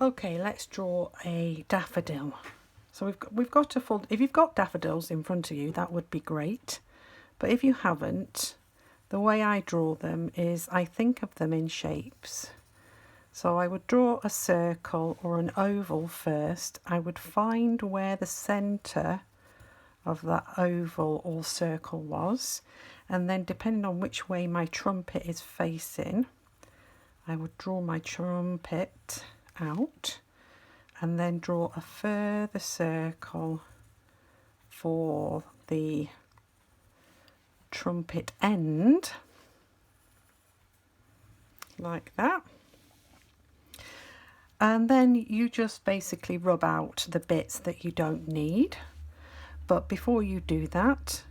Okay, let's draw a daffodil. So we've got a full, if you've got daffodils in front of you, that would be great. But if you haven't, the way I draw them is I think of them in shapes. So I would draw a circle or an oval first. I would find where the centre of that oval or circle was, and then depending on which way my trumpet is facing, I would draw my trumpet out and then draw a further circle for the trumpet end, like that. And then you just basically rub out the bits that you don't need. But before you do that,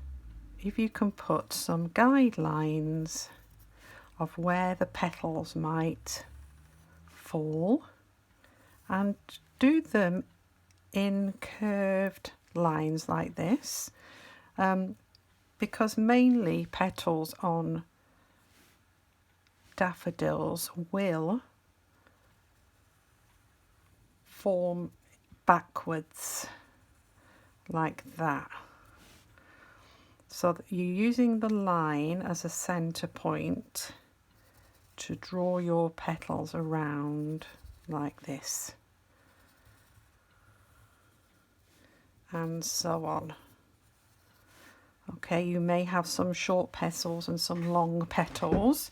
if you can put some guidelines of where the petals might fall, and do them in curved lines like this, because mainly petals on daffodils will form backwards like that. So that you're using the line as a center point to draw your petals around like this, and so on. Okay, you may have some short petals and some long petals,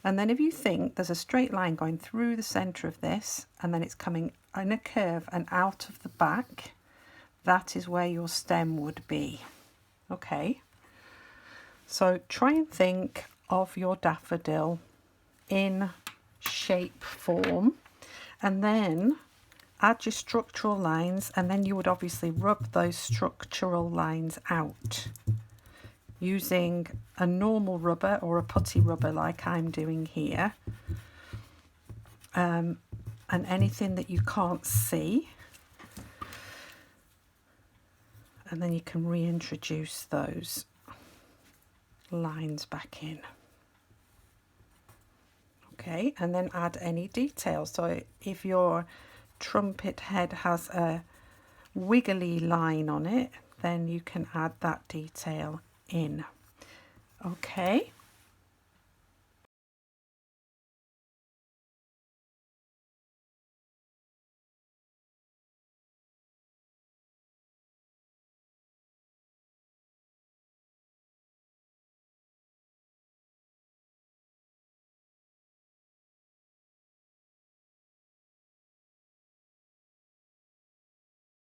and then if you think there's a straight line going through the center of this and then it's coming in a curve and out of the back, that is where your stem would be. Okay, so try and think of your daffodil in shape form, and then add your structural lines, and then you would obviously rub those structural lines out using a normal rubber or a putty rubber like I'm doing here, and anything that you can't see, and then you can reintroduce those lines back in. Okay, and then add any details. So if your trumpet head has a wiggly line on it, then you can add that detail in. Okay,